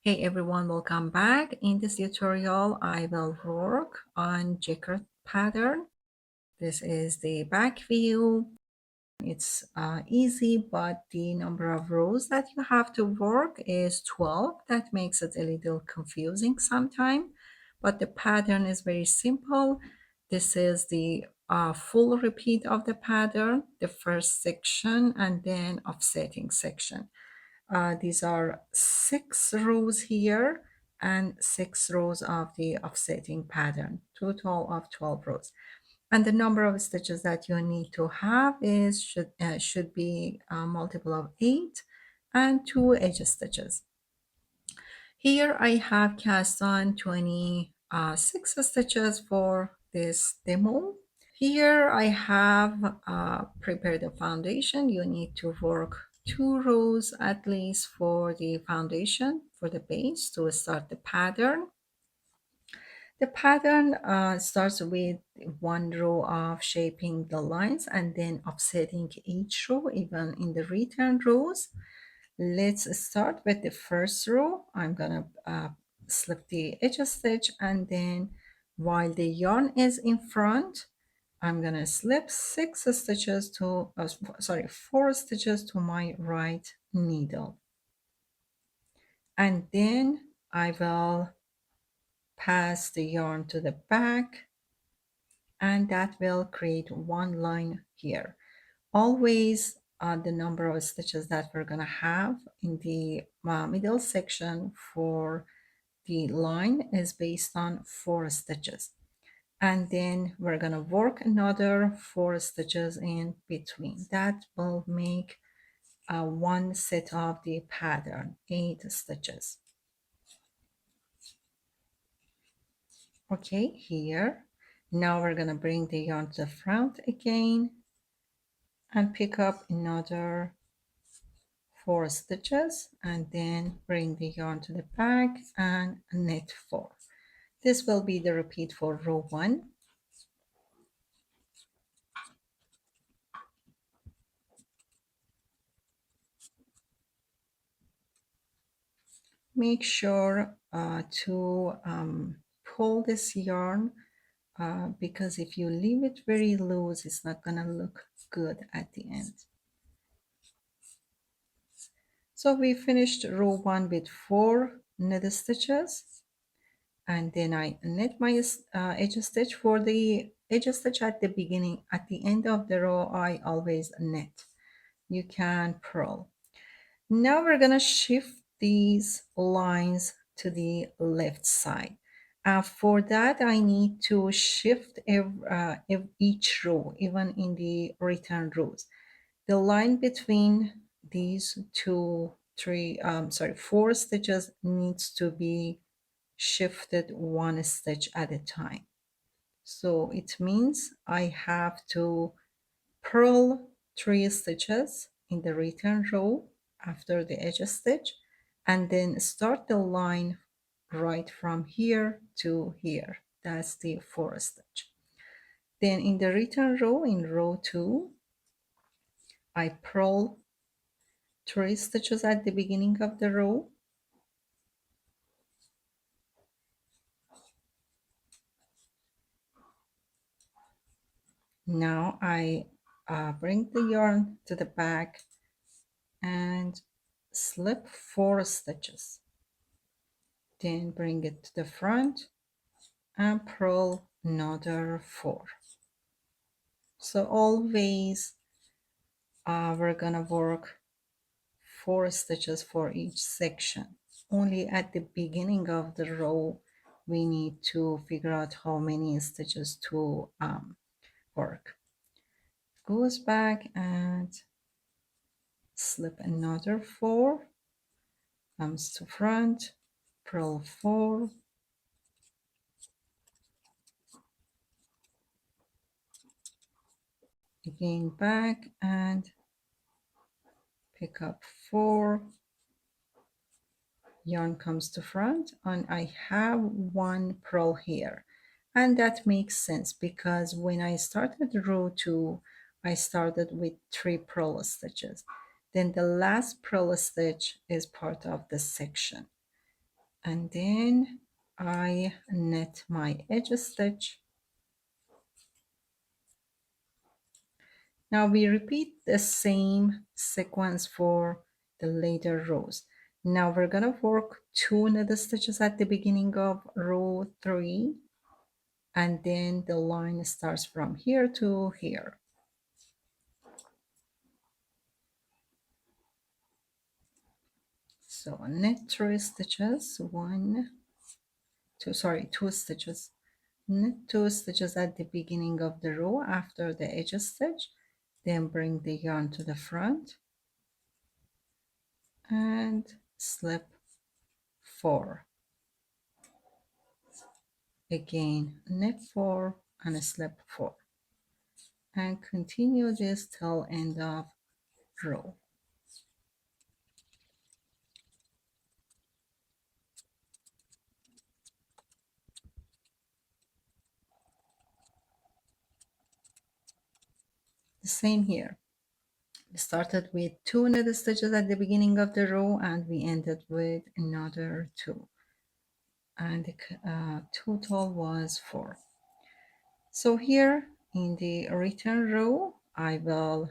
Hey everyone, welcome back. In this tutorial, I will work on Jacquard pattern. This is the back view. It's easy, but the number of rows that you have to work is 12. That makes it a little confusing sometimes, but the pattern is very simple. This is the full repeat of the pattern, the first section, and then offsetting section. These are 6 rows here and 6 rows of the offsetting pattern, total of 12 rows. And the number of stitches that you need to have is should be a multiple of 8 and 2 edge stitches. Here I have cast on 26 stitches for this demo. Here I have prepared the foundation. You need to work 2 rows at least for the foundation, for the base to start the pattern. The pattern starts with 1 row of shaping the lines and then offsetting each row, even in the return rows. Let's start with the first row. I'm gonna slip the edge stitch, and then while the yarn is in front, I'm gonna slip 6 stitches to, sorry, 4 stitches to my right needle. And then I will pass the yarn to the back, and that will create one line here. Always the number of stitches that we're gonna have in the middle section for the line is based on 4 stitches. And then we're gonna work another 4 stitches in between. That will make one set of the pattern, 8 stitches. Okay, here. Now we're gonna bring the yarn to the front again and pick up another 4 stitches, and then bring the yarn to the back and knit 4. This will be the repeat for row 1. Make sure to pull this yarn because if you leave it very loose, it's not gonna look good at the end. So we finished row 1 with 4 knit stitches, and then I knit my edge stitch. For the edge stitch at the beginning, at the end of the row, I always knit. You can purl. Now we're gonna shift these lines to the left side. For that, I need to shift each row, even in the return rows. The line between these 4 stitches needs to be shifted 1 stitch at a time. So it means I have to purl 3 stitches in the return row after the edge stitch, and then start the line right from here to here. That's the 4th stitch. Then in the return row, in row 2, I purl 3 stitches at the beginning of the row. Now I bring the yarn to the back and slip 4 stitches. Then bring it to the front and purl another 4. So always we're gonna work 4 stitches for each section. Only at the beginning of the row we need to figure out how many stitches to work. Goes back and slip another 4, comes to front, purl 4, again back and pick up 4, yarn comes to front, and I have 1 purl here. And that makes sense because when I started row 2, I started with 3 purl stitches. Then the last purl stitch is part of the section. and then I knit my edge stitch. Now we repeat the same sequence for the later rows. Now we're gonna work 2 knit stitches at the beginning of row 3, and then the line starts from here to here. So knit 3 stitches, 1, 2, sorry, 2 stitches. Knit 2 stitches at the beginning of the row after the edge stitch, then bring the yarn to the front and slip 4. Again, knit 4 and slip 4, and continue this till end of row. The same here. We started with 2 knit stitches at the beginning of the row, and we ended with another 2, and the total was 4. So here in the return row, I will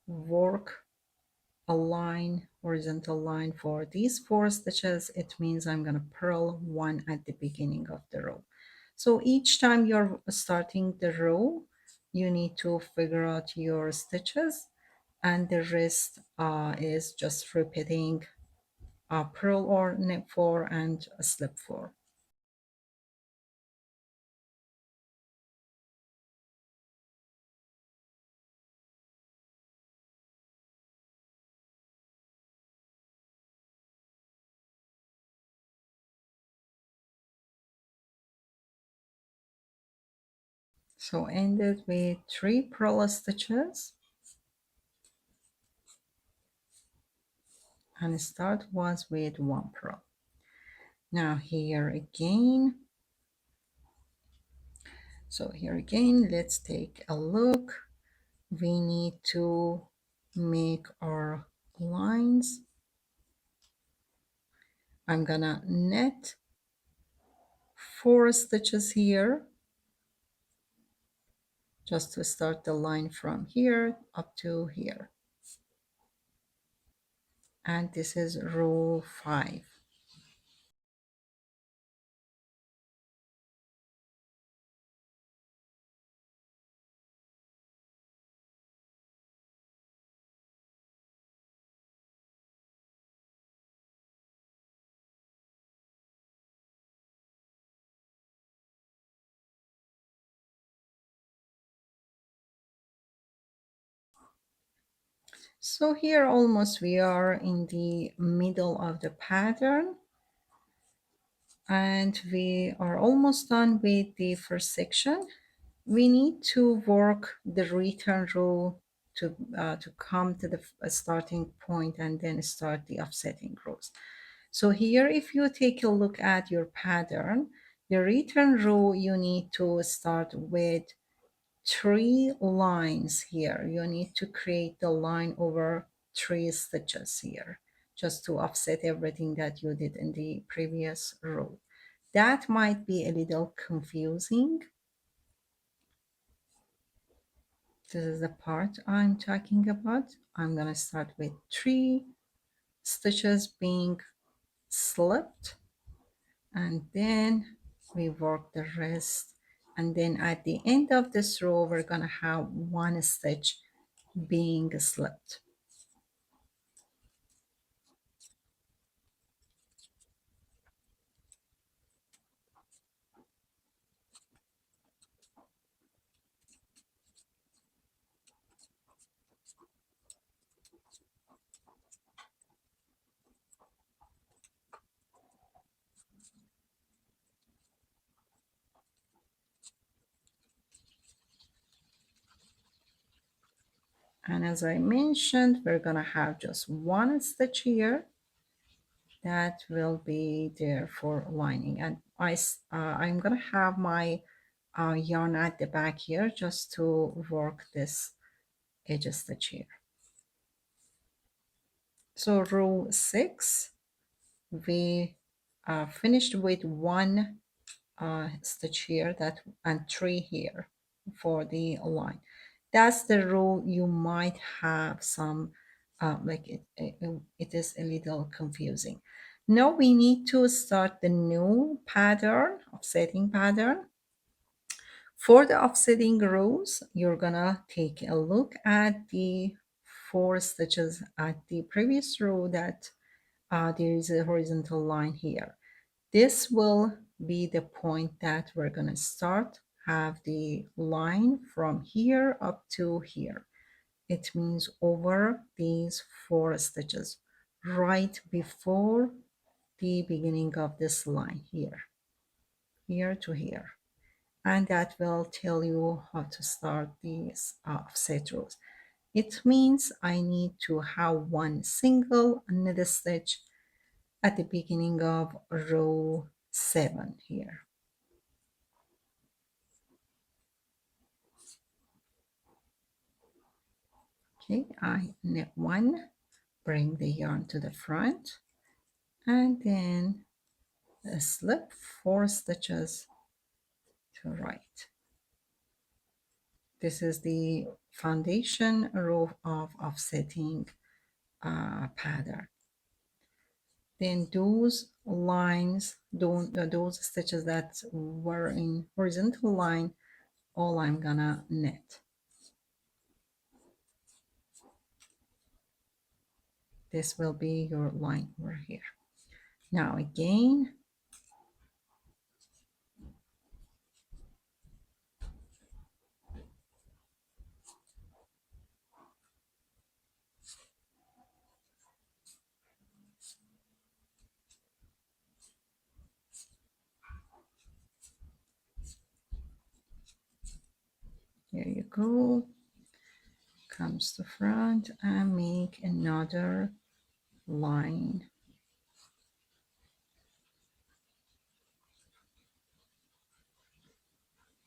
work a line, horizontal line for these 4 stitches. It means I'm going to purl 1 at the beginning of the row. So each time you're starting the row, you need to figure out your stitches, and the rest is just repeating purl or knit 4 and slip 4. So ended with 3 purl stitches, and start was with 1 purl. Now here again, so here again, let's take a look. We need to make our lines. I'm gonna knit 4 stitches here just to start the line from here up to here, and this is row 5. So here almost we are in the middle of the pattern, and we are almost done with the first section. We need to work the return row to come to the starting point and then start the offsetting rows. So here, if you take a look at your pattern, the return row, you need to start with 3 lines here. You need to create the line over 3 stitches here, just to offset everything that you did in the previous row. That might be a little confusing. This is the part I'm talking about. I'm going to start with 3 stitches being slipped, and then we work the rest, and then at the end of this row we're going to have 1 stitch being slipped. And as I mentioned, we're going to have just 1 stitch here that will be there for lining, and I'm going to have my yarn at the back here just to work this edge stitch here. So row 6, we finished with one stitch here that and three here for the line. That's the row. You might have some like it is a little confusing. Now we need to start the new pattern, offsetting pattern. For the offsetting rows, you're gonna take a look at the four stitches at the previous row that there is a horizontal line here. This will be the point that we're going to start, have the line from here up to here. It means over these four stitches, right before the beginning of this line here, here to here. And that will tell you how to start these offset rows. It means I need to have one single knit stitch at the beginning of row 7 here. Okay, I knit one, bring the yarn to the front, and then slip 4 stitches to right. This is the foundation row of offsetting pattern. Then those lines, those stitches that were in horizontal line, all I'm gonna knit. This will be your line over here. Now again, here you go, comes to front and make another line.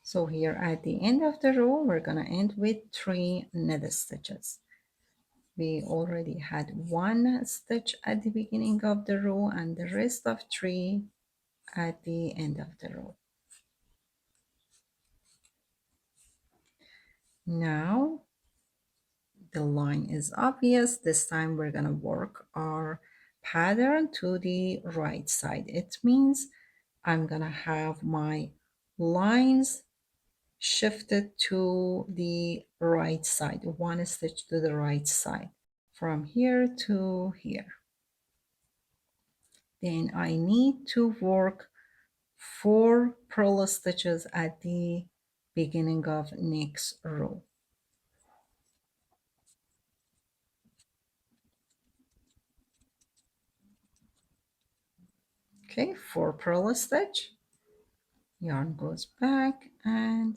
So here at the end of the row, we're gonna end with 3 knit stitches. We already had 1 stitch at the beginning of the row and the rest of 3 at the end of the row. Now the line is obvious. This time we're gonna work our pattern to the right side. It means I'm gonna have my lines shifted to the right side, 1 stitch to the right side, from here to here. Then I need to work 4 purl stitches at the beginning of next row. Okay, 4 purl stitch, yarn goes back and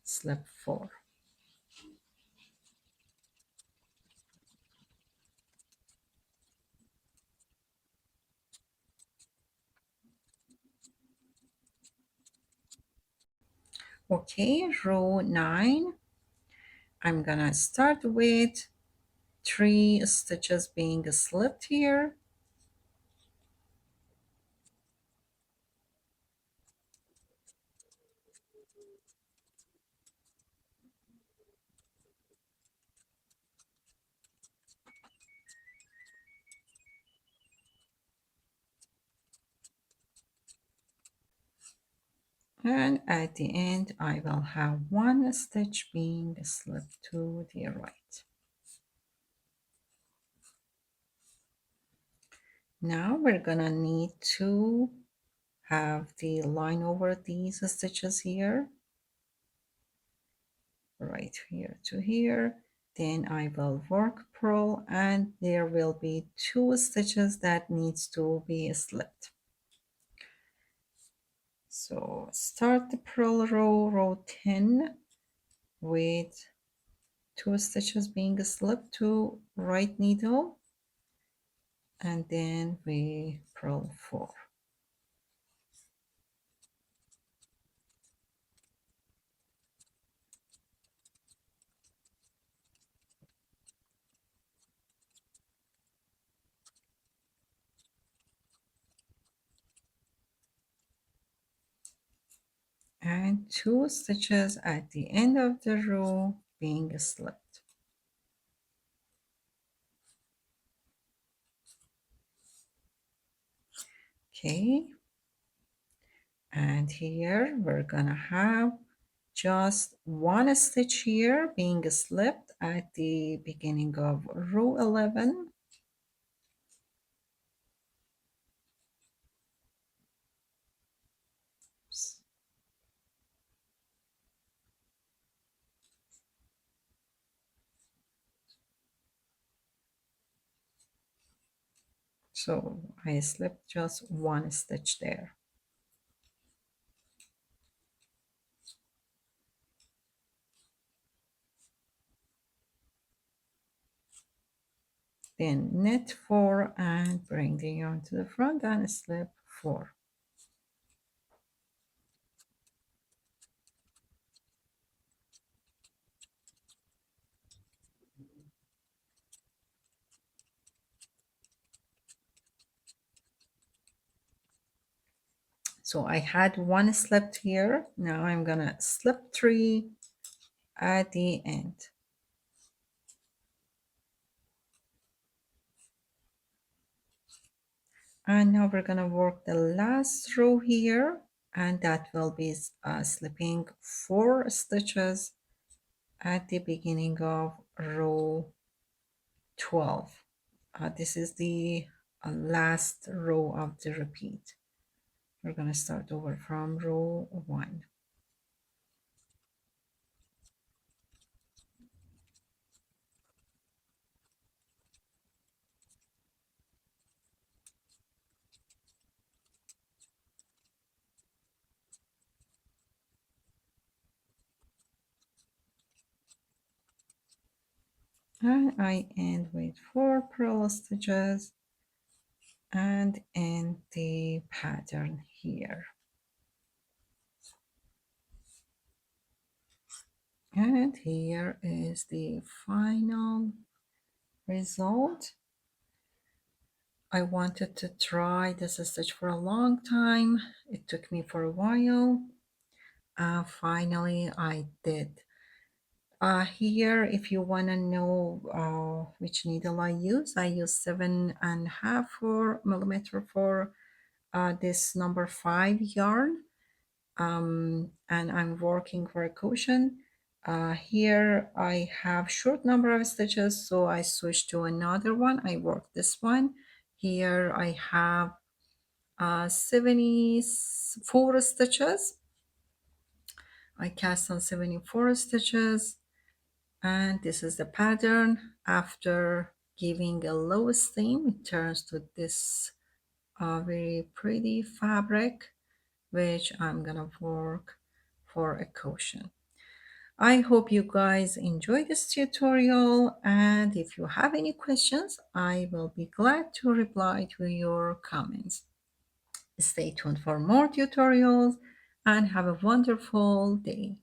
slip 4. Okay, row 9, I'm gonna start with 3 stitches being slipped here, and at the end I will have 1 stitch being slipped to the right. Now we're gonna need to have the line over these stitches here, right here to here. Then I will work purl and there will be 2 stitches that needs to be slipped. So start the purl row, row 10, with 2 stitches being slipped to right needle, and then we purl 4. and 2 stitches at the end of the row being slipped. Okay, and here we're gonna have just 1 stitch here being slipped at the beginning of row 11. So I slipped just 1 stitch there. Then knit 4 and bring the yarn to the front and slip 4. So I had 1 slipped here. Now I'm gonna slip 3 at the end. And now we're gonna work the last row here, and that will be slipping 4 stitches at the beginning of row 12. This is the last row of the repeat. We're gonna start over from row 1. And I end with 4 purl stitches and end the pattern here. And here is the final result. I wanted to try this stitch for a long time. It took me for a while. Finally, I did. Here, if you want to know which needle I use 7.5 millimeter for this number 5 yarn. And I'm working for a cushion. Here I have short number of stitches, so I switched to another one. I work this one. Here I have 74 stitches. I cast on 74 stitches, and this is the pattern. After giving a low steam, it turns to this very pretty fabric, which I'm gonna work for a cushion. I hope you guys enjoy this tutorial, and if you have any questions, I will be glad to reply to your comments. Stay tuned for more tutorials and have a wonderful day.